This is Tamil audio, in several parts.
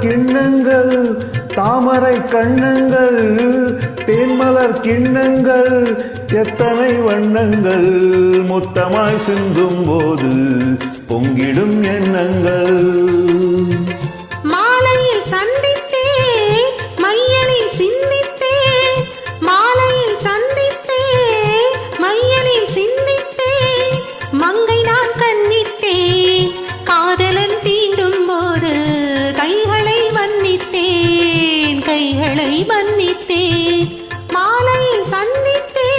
கிண்ணங்கள் தாமரை கண்ணங்கள் தேன்மலர் கிண்ணங்கள் எத்தனை வண்ணங்கள் மொத்தமாய் சிந்தும் போது பொங்கிடும் எண்ணங்கள். மாலையில் சந்தித்தே மையலில் சிந்தித்தே மாலையில் சந்தித்தே மையலில் சிந்தித்தே மங்கை நான் கண்ணிட்டே காதலன் தீண்டும் போது கைகளை மன்னித்தேன் கைகளை மன்னித்தேன் மாலையில் சந்தித்தே.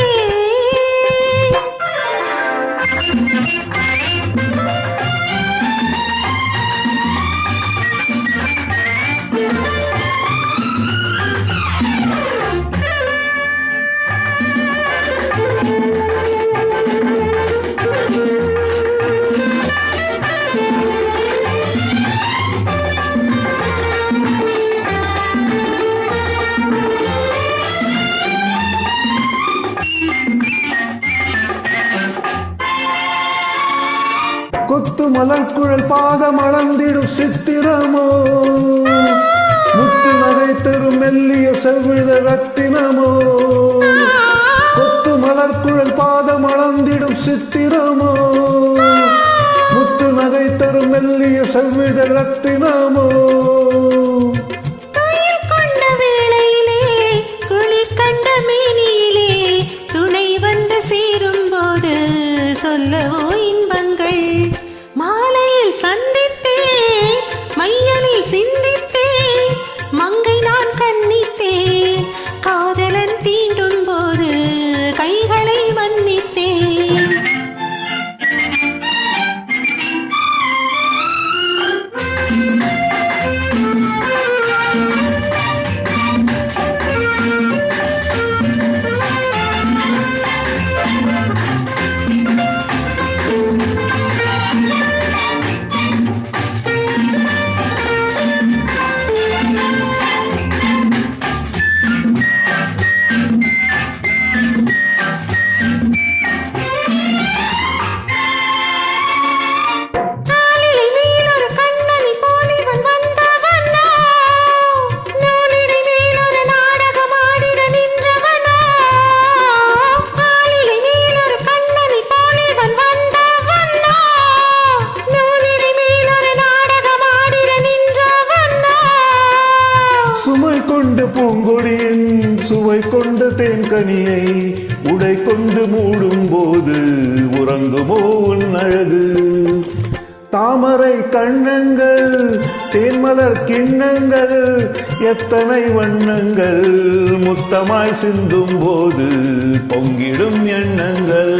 கொத்து மலர் குழல் பாதம் அளந்திடும் சித்திரமோ முத்து நகை தரும் மெல்லிய செவ்வித ரத்தினமோ. கொத்து மலர் குழல் பாதம் அளந்திடும் சித்திரமோ முத்து நகை தரும் மெல்லிய செவ்வித ரத்தினமோ. சொல்லவோ இன்பங்கள் மாலையில் சந்தித்தே மையலில் சிந்தித்தே மங்கை நான் கண்ணித்தே காதலன் தீண்டும் போது கைகளை மன்னித்தேன். சுமை கொண்டு பூங்கொடியின் சுவை கொண்டு தேன்கனியை உடை கொண்டு மூடும் போது உறங்குமோ உன் அழகு. தாமரை கண்ணங்கள் தேன்மலர் கிண்ணங்கள் எத்தனை வண்ணங்கள் முத்தமாய் சிந்தும் போது பொங்கிடும் எண்ணங்கள்.